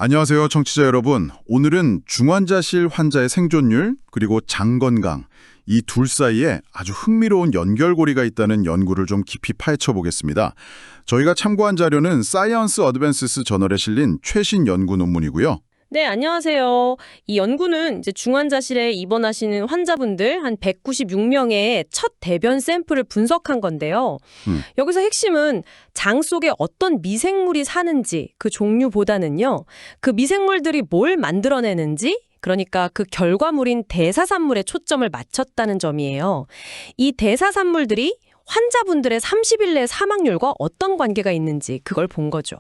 안녕하세요, 청취자 여러분. 오늘은 중환자실 환자의 생존율 그리고 장 건강 이 둘 사이에 아주 흥미로운 연결고리가 있다는 연구를 좀 깊이 파헤쳐 보겠습니다. 저희가 참고한 자료는 사이언스 어드밴스스 저널에 실린 최신 연구 논문이고요. 네, 안녕하세요. 이 연구는 이제 중환자실에 입원하시는 환자분들 한 196명의 첫 대변 샘플을 분석한 건데요. 여기서 핵심은 장 속에 어떤 미생물이 사는지 그 종류보다는요. 그 미생물들이 뭘 만들어내는지 그러니까 그 결과물인 대사산물에 초점을 맞췄다는 점이에요. 이 대사산물들이 환자분들의 30일 내 사망률과 어떤 관계가 있는지 그걸 본 거죠.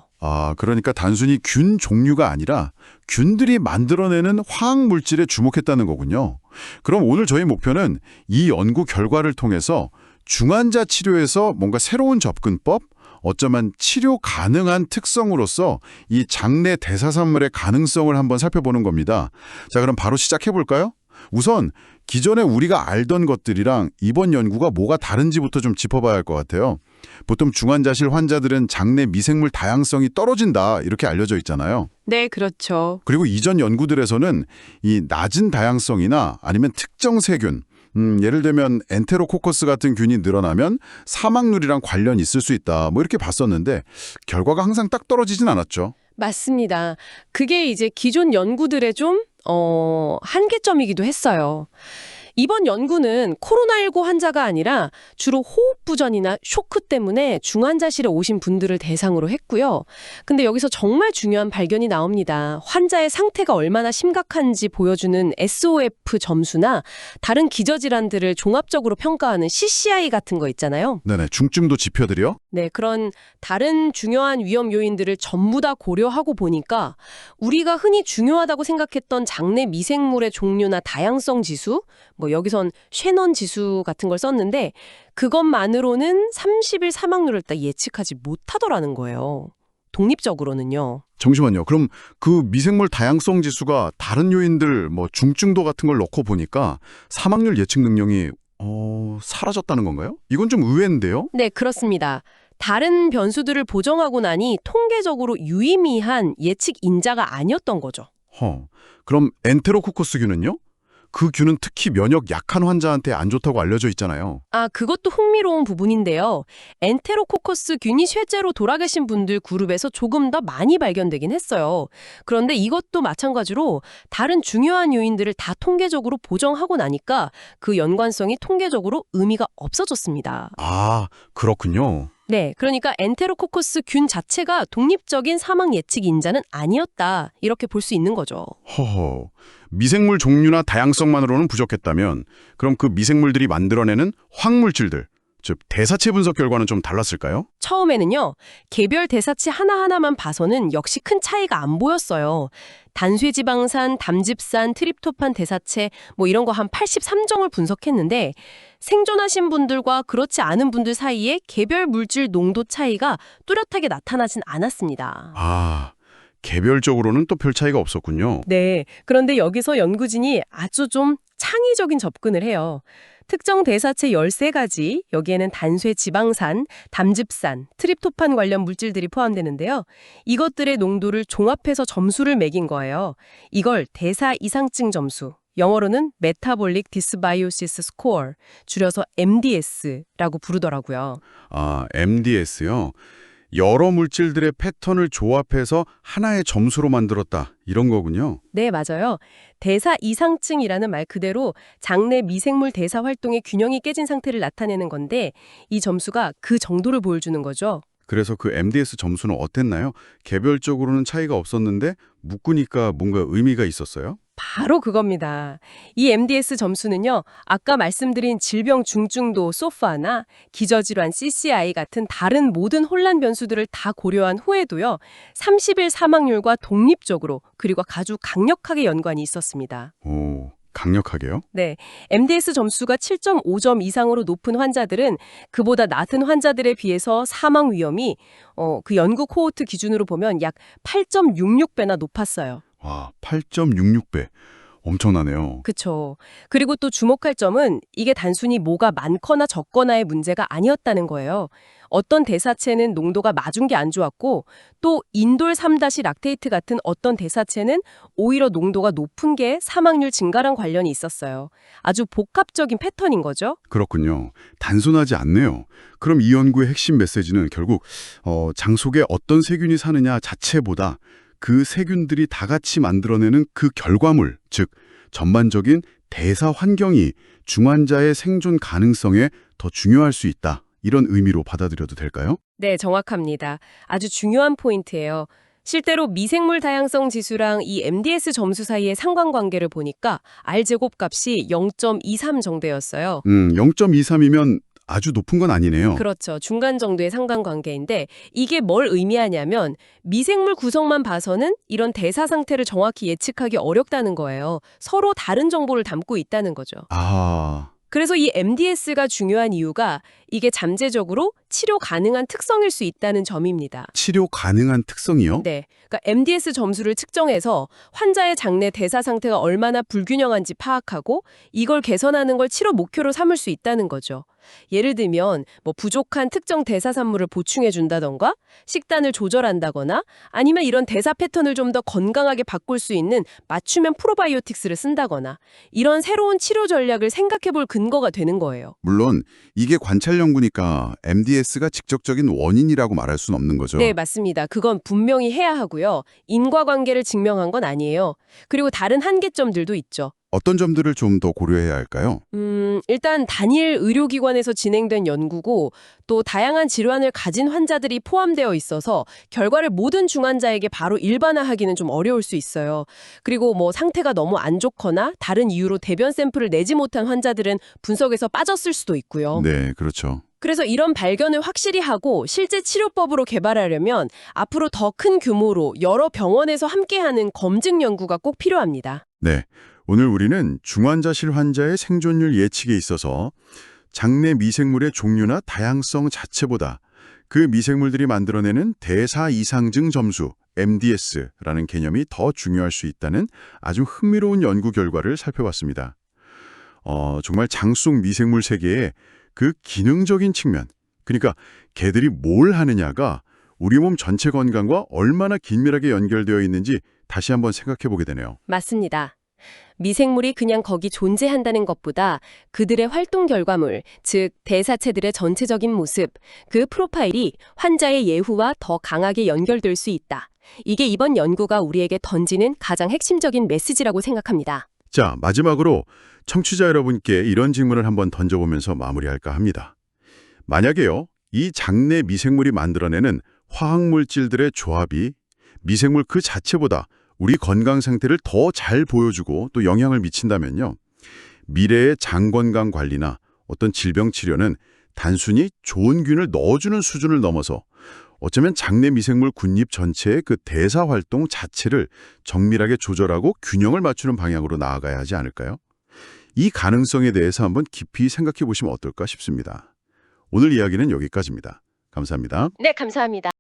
그러니까 단순히 균 종류가 아니라 균들이 만들어내는 화학 물질에 주목했다는 거군요. 그럼 오늘 저희 목표는 이 연구 결과를 통해서 중환자 치료에서 뭔가 새로운 접근법, 어쩌면 치료 가능한 특성으로서 이 장내 대사산물의 가능성을 한번 살펴보는 겁니다. 자, 그럼 바로 시작해 볼까요? 우선 기존에 우리가 알던 것들이랑 이번 연구가 뭐가 다른지부터 좀 짚어봐야 할 것 같아요. 보통 중환자실 환자들은 장내 미생물 다양성이 떨어진다 이렇게 알려져 있잖아요. 네, 그렇죠. 그리고 이전 연구들에서는 이 낮은 다양성이나 아니면 특정 세균, 예를 들면 엔테로코커스 같은 균이 늘어나면 사망률이랑 관련이 있을 수 있다 뭐 이렇게 봤었는데 결과가 항상 딱 떨어지진 않았죠. 맞습니다. 그게 이제 기존 연구들의 좀 한계점이기도 했어요. 이번 연구는 코로나19 환자가 아니라 주로 호흡부전이나 쇼크 때문에 중환자실에 오신 분들을 대상으로 했고요. 근데 여기서 정말 중요한 발견이 나옵니다. 환자의 상태가 얼마나 심각한지 보여주는 SOF 점수나 다른 기저질환들을 종합적으로 평가하는 CCI 같은 거 있잖아요. 네네, 중증도 지표들이요? 네, 그런 다른 중요한 위험 요인들을 전부 다 고려하고 보니까 우리가 흔히 중요하다고 생각했던 장내 미생물의 종류나 다양성 지수, 뭐 여기선 쉐넌 지수 같은 걸 썼는데 그것만으로는 30일 사망률을 딱 예측하지 못하더라는 거예요. 독립적으로는요. 잠시만요. 그럼 그 미생물 다양성 지수가 다른 요인들 뭐 중증도 같은 걸 넣고 보니까 사망률 예측 능력이 사라졌다는 건가요? 이건 좀 의외인데요? 네, 그렇습니다. 다른 변수들을 보정하고 나니 통계적으로 유의미한 예측 인자가 아니었던 거죠. 그럼 엔테로코커스균은요? 그 균은 특히 면역 약한 환자한테 안 좋다고 알려져 있잖아요. 그것도 흥미로운 부분인데요. 엔테로코커스 균이 실제로 돌아가신 분들 그룹에서 조금 더 많이 발견되긴 했어요. 그런데 이것도 마찬가지로 다른 중요한 요인들을 다 통계적으로 보정하고 나니까 그 연관성이 통계적으로 의미가 없어졌습니다. 그렇군요. 네, 그러니까 엔테로코커스 균 자체가 독립적인 사망 예측 인자는 아니었다. 이렇게 볼 수 있는 거죠. 미생물 종류나 다양성만으로는 부족했다면 그럼 그 미생물들이 만들어내는 황물질들, 즉 대사체 분석 결과는 좀 달랐을까요? 처음에는요, 개별 대사체 하나하나만 봐서는 역시 큰 차이가 안 보였어요. 단쇠지방산, 담즙산, 트립토판 대사체 뭐 이런 거 한 83종을 분석했는데 생존하신 분들과 그렇지 않은 분들 사이에 개별 물질 농도 차이가 뚜렷하게 나타나진 않았습니다. 개별적으로는 또 별 차이가 없었군요. 네, 그런데 여기서 연구진이 아주 좀 창의적인 접근을 해요. 특정 대사체 13가지, 여기에는 단쇠 지방산, 담즙산, 트립토판 관련 물질들이 포함되는데요. 이것들의 농도를 종합해서 점수를 매긴 거예요. 이걸 대사 이상증 점수, 영어로는 메타볼릭 디스바이오시스 스코어, 줄여서 MDS라고 부르더라고요. MDS요? 여러 물질들의 패턴을 조합해서 하나의 점수로 만들었다. 이런 거군요. 네, 맞아요. 대사 이상증이라는 말 그대로 장내 미생물 대사 활동의 균형이 깨진 상태를 나타내는 건데 이 점수가 그 정도를 보여주는 거죠. 그래서 그 MDS 점수는 어땠나요? 개별적으로는 차이가 없었는데 묶으니까 뭔가 의미가 있었어요? 바로 그겁니다. 이 MDS 점수는요, 아까 말씀드린 질병 중증도 소파나 기저질환 CCI 같은 다른 모든 혼란 변수들을 다 고려한 후에도요, 30일 사망률과 독립적으로 그리고 아주 강력하게 연관이 있었습니다. 강력하게요? 네, MDS 점수가 7.5점 이상으로 높은 환자들은 그보다 낮은 환자들에 비해서 사망 위험이 그 연구 코호트 기준으로 보면 약 8.66배나 높았어요. 8.66배. 엄청나네요. 그쵸. 그리고 또 주목할 점은 이게 단순히 뭐가 많거나 적거나의 문제가 아니었다는 거예요. 어떤 대사체는 농도가 맞은 게 안 좋았고 또 인돌 3-락테이트 같은 어떤 대사체는 오히려 농도가 높은 게 사망률 증가랑 관련이 있었어요. 아주 복합적인 패턴인 거죠. 그렇군요. 단순하지 않네요. 그럼 이 연구의 핵심 메시지는 결국 장 속에 어떤 세균이 사느냐 자체보다 그 세균들이 다 같이 만들어내는 그 결과물, 즉 전반적인 대사 환경이 중환자의 생존 가능성에 더 중요할 수 있다. 이런 의미로 받아들여도 될까요? 네, 정확합니다. 아주 중요한 포인트예요. 실제로 미생물 다양성 지수랑 이 MDS 점수 사이의 상관관계를 보니까 R제곱값이 0.23 정도였어요. 0.23이면 아주 높은 건 아니네요. 그렇죠. 중간 정도의 상관관계인데 이게 뭘 의미하냐면 미생물 구성만 봐서는 이런 대사 상태를 정확히 예측하기 어렵다는 거예요. 서로 다른 정보를 담고 있다는 거죠. 아, 그래서 이 MDS가 중요한 이유가 이게 잠재적으로 치료 가능한 특성일 수 있다는 점입니다. 치료 가능한 특성이요? 네. 그러니까 MDS 점수를 측정해서 환자의 장내 대사 상태가 얼마나 불균형한지 파악하고 이걸 개선하는 걸 치료 목표로 삼을 수 있다는 거죠. 예를 들면 뭐 부족한 특정 대사 산물을 보충해 준다던가 식단을 조절한다거나 아니면 이런 대사 패턴을 좀 더 건강하게 바꿀 수 있는 맞춤형 프로바이오틱스를 쓴다거나 이런 새로운 치료 전략을 생각해 볼 근거가 되는 거예요. 물론 이게 관찰 연구니까 MDS가 직접적인 원인이라고 말할 수는 없는 거죠. 네, 맞습니다. 그건 분명히 해야 하고요. 인과관계를 증명한 건 아니에요. 그리고 다른 한계점들도 있죠. 어떤 점들을 좀 더 고려해야 할까요? 일단 단일 의료기관에서 진행된 연구고 또 다양한 질환을 가진 환자들이 포함되어 있어서 결과를 모든 중환자에게 바로 일반화하기는 좀 어려울 수 있어요. 그리고 뭐 상태가 너무 안 좋거나 다른 이유로 대변 샘플을 내지 못한 환자들은 분석에서 빠졌을 수도 있고요. 네, 그렇죠. 그래서 이런 발견을 확실히 하고 실제 치료법으로 개발하려면 앞으로 더 큰 규모로 여러 병원에서 함께하는 검증 연구가 꼭 필요합니다. 네, 오늘 우리는 중환자실 환자의 생존율 예측에 있어서 장내 미생물의 종류나 다양성 자체보다 그 미생물들이 만들어내는 대사 이상증 점수, MDS라는 개념이 더 중요할 수 있다는 아주 흥미로운 연구 결과를 살펴봤습니다. 정말 장 속 미생물 세계의 그 기능적인 측면, 그러니까 개들이 뭘 하느냐가 우리 몸 전체 건강과 얼마나 긴밀하게 연결되어 있는지 다시 한번 생각해 보게 되네요. 맞습니다. 미생물이 그냥 거기 존재한다는 것보다 그들의 활동 결과물, 즉 대사체들의 전체적인 모습, 그 프로파일이 환자의 예후와 더 강하게 연결될 수 있다. 이게 이번 연구가 우리에게 던지는 가장 핵심적인 메시지라고 생각합니다. 자, 마지막으로 청취자 여러분께 이런 질문을 한번 던져보면서 마무리할까 합니다. 만약에요, 이 장내 미생물이 만들어내는 화학물질들의 조합이 미생물 그 자체보다 우리 건강 상태를 더 잘 보여주고 또 영향을 미친다면요. 미래의 장 건강 관리나 어떤 질병 치료는 단순히 좋은 균을 넣어주는 수준을 넘어서 어쩌면 장내 미생물 군립 전체의 그 대사 활동 자체를 정밀하게 조절하고 균형을 맞추는 방향으로 나아가야 하지 않을까요? 이 가능성에 대해서 한번 깊이 생각해 보시면 어떨까 싶습니다. 오늘 이야기는 여기까지입니다. 감사합니다. 네, 감사합니다.